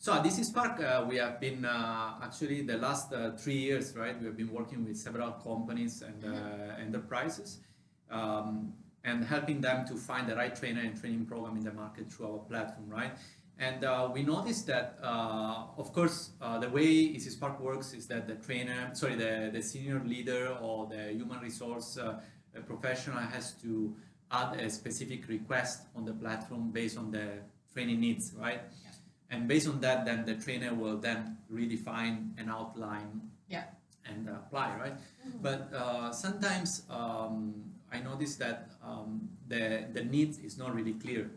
So at ezyspark, we have been actually the last 3 years, right? We have been working with several companies and enterprises, and helping them to find the right trainer and training program in the market through our platform, right? And we noticed that, of course, the way ezyspark works is that the senior leader or the human resource professional has to add a specific request on the platform based on the training needs, right? Yeah. And based on that, then the trainer will then redefine an outline and apply, right? Mm-hmm. But sometimes I noticed that the need is not really clear.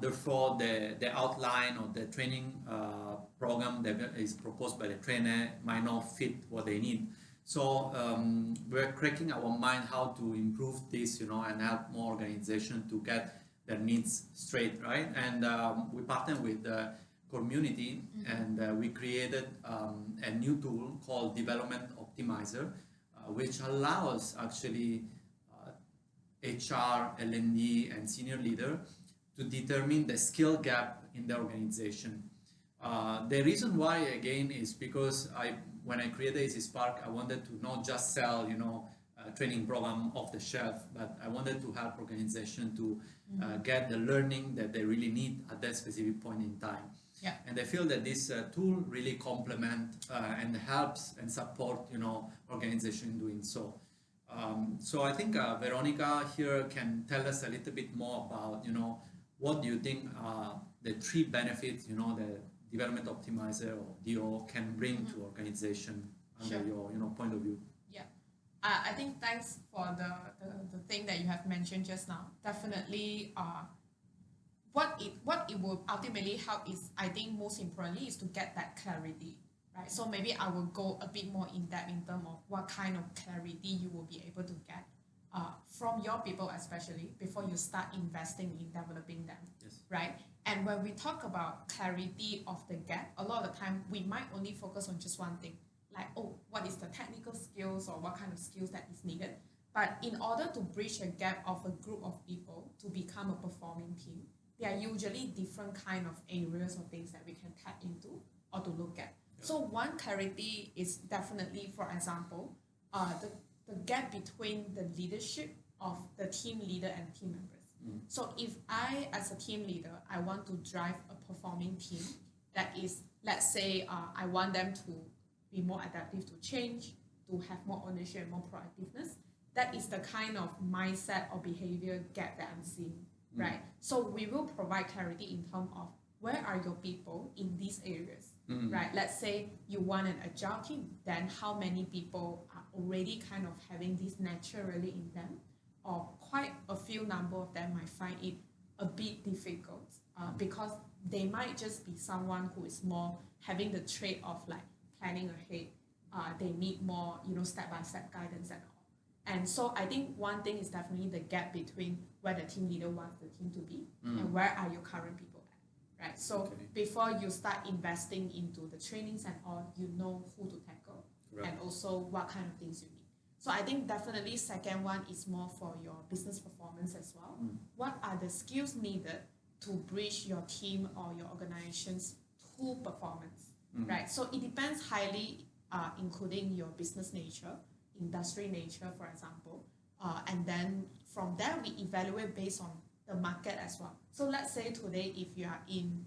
Therefore, the outline or the training program that is proposed by the trainer might not fit what they need. So we're cracking our mind how to improve this, and help more organizations to get their needs straight, right? And we partnered with the community, mm-hmm. and we created a new tool called Development Optimizer, which allows actually HR, L&D, and senior leader to determine the skill gap in the organization. The reason why, again, is because when I created ezyspark, I wanted to not just sell, a training program off the shelf, but I wanted to help organizations to get the learning that they really need at that specific point in time. Yeah. And I feel that this tool really complements and helps and support, organization doing so. So I think Veronica here can tell us a little bit more about, what do you think the 3 benefits, the development optimizer or DO can bring to organization under your point of view? Yeah, I think thanks for the thing that you have mentioned just now. Definitely, what it will ultimately help is, I think most importantly, is to get that clarity, right? So maybe I will go a bit more in depth in terms of what kind of clarity you will be able to get from your people, especially before you start investing in developing them, yes. Right? And when we talk about clarity of the gap, a lot of the time we might only focus on just one thing, like, what is the technical skills or what kind of skills that is needed. But in order to bridge a gap of a group of people to become a performing team, there are usually different kind of areas or things that we can tap into or to look at. Yeah. So one clarity is definitely, for example, the gap between the leadership of the team leader and team members. Mm. So if I, as a team leader, I want to drive a performing team that is, let's say, I want them to be more adaptive to change, to have more ownership and more proactiveness, that is the kind of mindset or behavior gap that I'm seeing, right? So we will provide clarity in terms of where are your people in these areas, right? Let's say you want an agile team, then how many people are already kind of having this naturally in them, or quite a few number of them might find it a bit difficult because they might just be someone who is more having the trait of like planning ahead. They need more, step-by-step guidance and all. And so I think one thing is definitely the gap between where the team leader wants the team to be and where are your current people at, right? So before you start investing into the trainings and all, you know who to tackle and also what kind of things you need. So I think definitely second one is more for your business performance as well. What are the skills needed to bridge your team or your organizations to performance, right? So it depends highly, including your business nature, industry nature, for example. And then from there, we evaluate based on the market as well. So let's say today, if you are in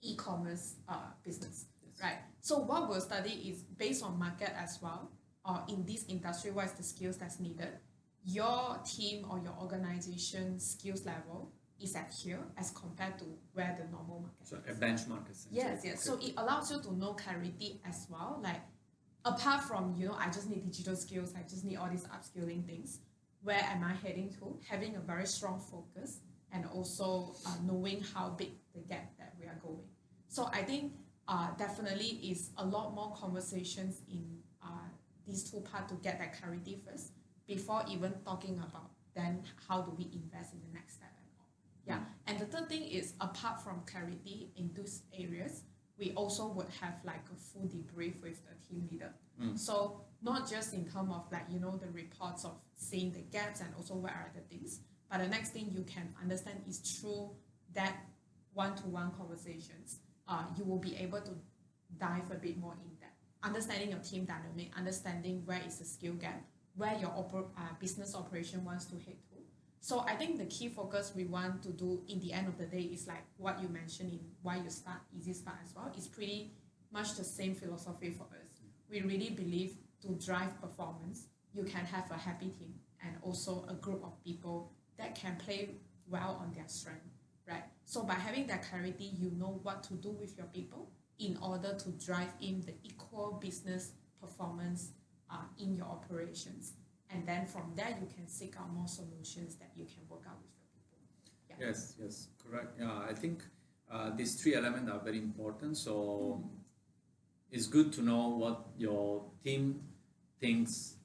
e-commerce business, right? So what we'll study is based on market as well, or in this industry, what is the skills that's needed? Your team or your organization skills level is at here as compared to where the normal market is. So a benchmark essentially. Yes. Okay. So it allows you to know clarity as well. Like apart from, I just need digital skills, I just need all these upskilling things. Where am I heading to? Having a very strong focus and also knowing how big the gap that we are going. So I think definitely is a lot more conversations in these two parts to get that clarity first before even talking about then how do we invest in the next step and all. Yeah. And the third thing is apart from clarity in those areas, we also would have like a full debrief with the team leader. So not just in terms of like, the reports of seeing the gaps and also where are the things, but the next thing you can understand is through that one-to-one conversations, you will be able to dive a bit more in depth, understanding your team dynamic, understanding where is the skill gap, where your business operation wants to head to. So I think the key focus we want to do in the end of the day is like what you mentioned in why you start ezyspark as well. It's pretty much the same philosophy for us. We really believe to drive performance, you can have a happy team and also a group of people that can play well on their strength, right? So by having that clarity, you know what to do with your people in order to drive in the equal business performance in your operations. And then from there, you can seek out more solutions that you can work out with your people. Yeah. Yes, correct. Yeah, I think these three elements are very important. So it's good to know what your team thinks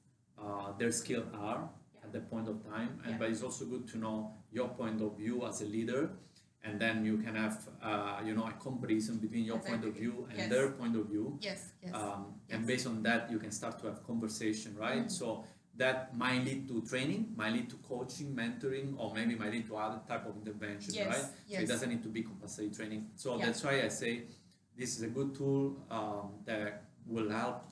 their skills are at that point of time, but it's also good to know your point of view as a leader, and then you can have a comparison between your point of view and their point of view. And based on that, you can start to have conversation, right? So that might lead to training, might lead to coaching, mentoring, or maybe might lead to other type of intervention, right? So it doesn't need to be compulsory training. So that's why I say this is a good tool that will help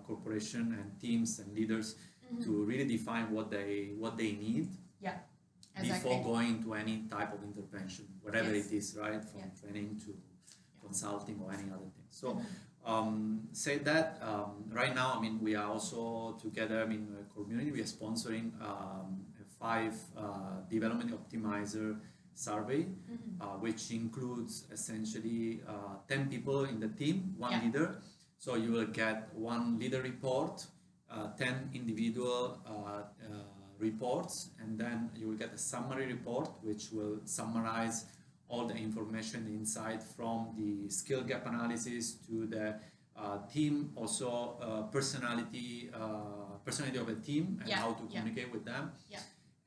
corporation and teams and leaders to really define what they need before going to any type of intervention, whatever it is, right? From training to consulting or any other thing. So say that right now, I mean, we are also together, I mean, a community, we are sponsoring a 5 development optimizer survey, which includes essentially 10 people in the team, 1 leader. So you will get 1 leader report, 10 individual reports, and then you will get a summary report which will summarize all the information inside, from the skill gap analysis to the team, also personality of a team and how to communicate with them.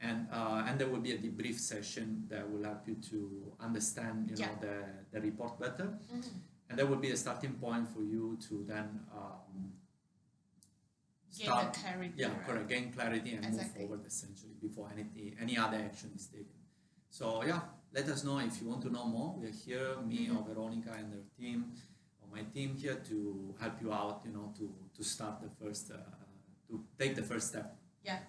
And there will be a debrief session that will help you to understand the report better. And that will be a starting point for you to then gain clarity. Correct. Gain clarity and move forward essentially before any other action is taken. So let us know if you want to know more. We are here, me or Veronica and their team, or my team here, to help you out. To start the first, to take the first step. Yeah.